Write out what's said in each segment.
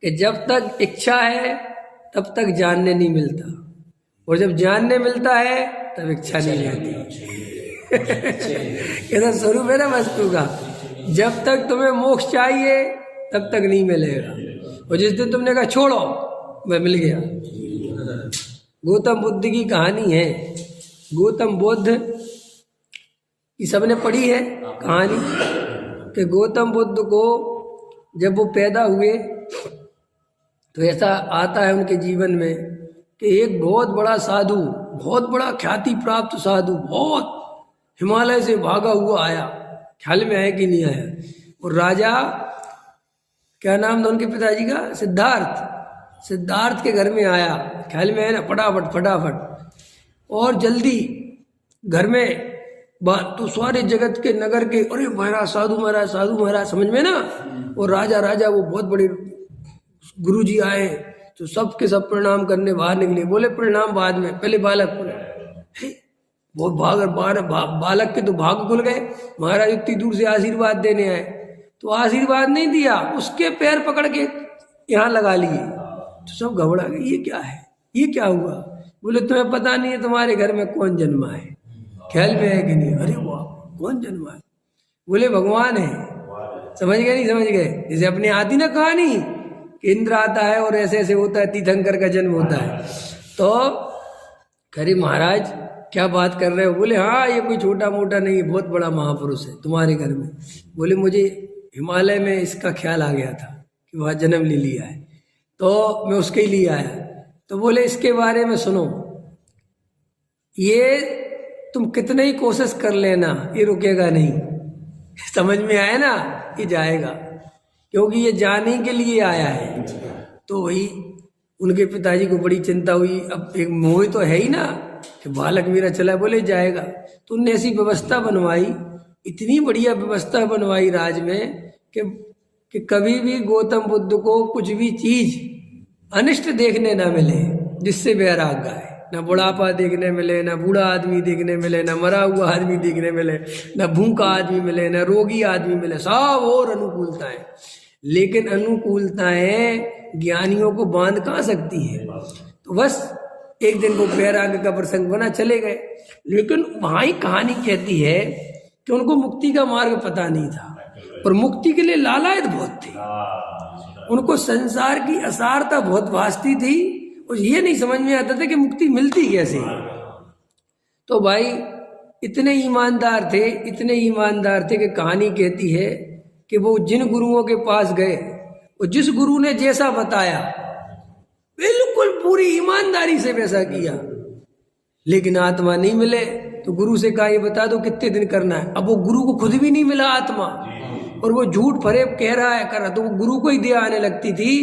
कि जब तक इच्छा है तब तक जानने नहीं मिलता, और जब जानने मिलता है तब इच्छा नहीं रहती। ऐसा स्वरूप है ना वस्तु का। जब तक तुम्हें मोक्ष चाहिए तब तक नहीं मिलेगा, और जिस दिन तुमने कहा छोड़ो वह मिल गया। गौतम बुद्ध की कहानी है। गौतम बुद्ध ये सबने पढ़ी है कहानी कि गौतम बुद्ध को जब वो पैदा हुए तो ऐसा आता है उनके जीवन में कि एक बहुत बड़ा साधु, बहुत बड़ा ख्याति प्राप्त साधु, बहुत हिमालय से भागा हुआ आया। ख्याल में आया कि नहीं आया? और राजा, क्या नाम था उनके पिताजी का? सिद्धार्थ। सिद्धार्थ के घर में आया। ख्याल में आया ना? फटाफट फटाफट और जल्दी घर में बात तो सारे जगत के नगर के, अरे महाराज साधु महाराज, साधु महाराज, समझ में ना। और राजा वो बहुत बड़े गुरुजी आए तो सबके सब प्रणाम करने बाहर निकले। बोले प्रणाम बाद में, पहले बालक बोले। बहुत बालक के तो भाग खुल गए। महाराज इतनी दूर से आशीर्वाद देने आए तो आशीर्वाद नहीं दिया, उसके पैर पकड़ के यहाँ लगा लिए। तो सब घबरा गए, ये क्या है, ये क्या हुआ? बोले तुम्हें पता नहीं है तुम्हारे घर में कौन जन्मा है? ख्याल में है कि नहीं? अरे वाह, कौन जन्मा है? बोले भगवान है। समझ गए? नहीं समझ गए? जैसे अपने आती ना कहानी कि इंद्र आता है और ऐसे ऐसे होता है, तीर्थंकर का जन्म होता है। तो खरी महाराज क्या बात कर रहे हो? बोले हाँ, ये कोई छोटा मोटा नहीं, बहुत बड़ा महापुरुष है तुम्हारे घर में। बोले मुझे हिमालय में इसका ख्याल आ गया था कि वहाँ जन्म ले लिया है, तो मैं उसके लिए आया। तो बोले इसके बारे में सुनो, ये तुम कितने ही कोशिश कर लेना ये रुकेगा नहीं। समझ में आया ना? ये जाएगा, क्योंकि ये जाने के लिए आया है। तो वही उनके पिताजी को बड़ी चिंता हुई। अब एक मोह तो है ही ना कि बालक मेरा चला, बोले जाएगा। तो उनने ऐसी व्यवस्था बनवाई, इतनी बढ़िया व्यवस्था बनवाई राज में कि कभी भी गौतम बुद्ध को कुछ भी चीज अनिष्ट देखने ना मिले जिससे वैराग आए। ना बुढ़ापा देखने मिले, ना बूढ़ा आदमी देखने मिले, ना मरा हुआ आदमी देखने मिले, ना भूखा आदमी मिले, ना रोगी आदमी मिले, सब और अनुकूलताएं। लेकिन अनुकूलताएं ज्ञानियों को बांध कहाँ सकती है? तो बस एक दिन वो वैराग्य का प्रसंग बना, चले गए। लेकिन वहां ही कहानी कहती है कि उनको मुक्ति का मार्ग पता नहीं था और मुक्ति के लिए लालायत बहुत थे। उनको संसार की असारता बहुत भासती थी और ये नहीं समझ में आता था कि मुक्ति मिलती कैसे। तो भाई इतने ईमानदार थे, इतने ईमानदार थे कि कहानी कहती है कि वो जिन गुरुओं के पास गए और जिस गुरु ने जैसा बताया बिल्कुल पूरी ईमानदारी से वैसा किया, लेकिन आत्मा नहीं मिले। तो गुरु से कहा ये बता दो कितने दिन करना है। अब वो गुरु को खुद भी नहीं मिला आत्मा, और वो झूठ फरेब कह रहा है कर रहा, तो वो गुरु को ही दया आने लगती थी।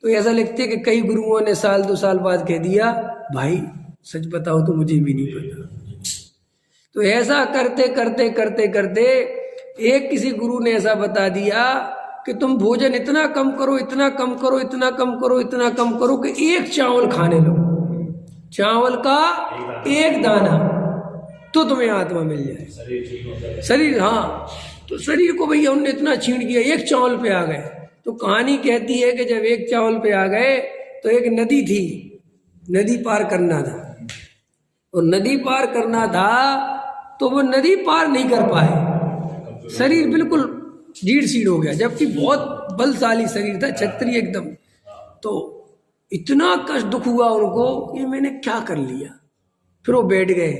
तो ऐसा लिखते कि कई गुरुओं ने साल 2 साल बाद कह दिया भाई सच बताओ तो मुझे भी नहीं पता। तो ऐसा करते करते करते करते एक किसी गुरु ने ऐसा बता दिया कि तुम भोजन इतना कम करो, इतना कम करो, इतना कम करो, इतना कम करो कि एक चावल खाने लो, चावल का एक दाना, तो तुम्हें आत्मा मिल जाए। शरीर, हाँ, तो शरीर को भैया उन्होंने इतना छीन किया, एक चावल पे आ गए। तो कहानी कहती है कि जब एक चावल पे आ गए तो एक नदी थी, नदी पार करना था, और नदी पार करना था तो वो नदी पार नहीं कर पाए। शरीर बिल्कुल जीड़ सीड़ हो गया, जबकि बहुत बलशाली शरीर था, क्षत्रिय एकदम। तो इतना कष्ट दुख हुआ उनको, ये मैंने क्या कर लिया। फिर वो बैठ गए,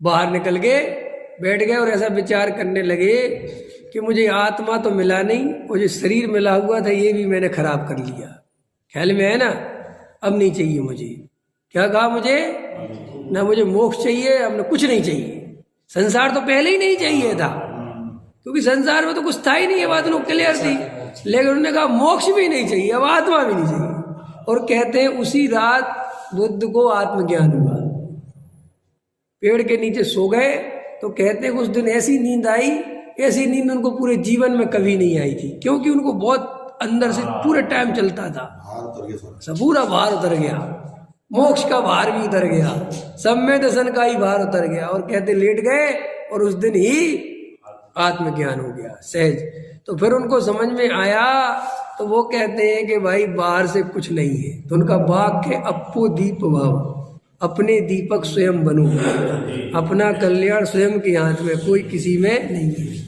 बाहर निकल गए, बैठ गए और ऐसा विचार करने लगे कि मुझे आत्मा तो मिला नहीं, और जो शरीर मिला हुआ था ये भी मैंने खराब कर लिया। ख्याल में है ना? अब नहीं चाहिए मुझे। क्या कहा? मुझे ना मुझे मोक्ष चाहिए, अब ना कुछ नहीं चाहिए। संसार तो पहले ही नहीं चाहिए था, क्योंकि संसार में तो कुछ था ही नहीं, ये बात उनको क्लियर थी। लेकिन उन्होंने कहा मोक्ष भी नहीं चाहिए, अब आत्मा भी नहीं चाहिए। और कहते हैं उसी रात बुद्ध को आत्मज्ञान हुआ। पेड़ के नीचे सो गए तो कहते हैं उस दिन ऐसी नींद आई, ऐसी नींद उनको पूरे जीवन में कभी नहीं आई थी, क्योंकि उनको बहुत अंदर से पूरे टाइम चलता था। सब पूरा भार उतर गया, मोक्ष का भार भी उतर गया, सम्य दर्शन का ही भार उतर गया। और कहते लेट गए और उस दिन ही आत्मज्ञान हो गया सहज। तो फिर उनको समझ में आया तो वो कहते हैं कि भाई बाहर से कुछ नहीं है, तो उनका वाक्य अपो दीप भाव, अपने दीपक स्वयं बनो, अपना कल्याण स्वयं के हाथ में, कोई किसी में नहीं है।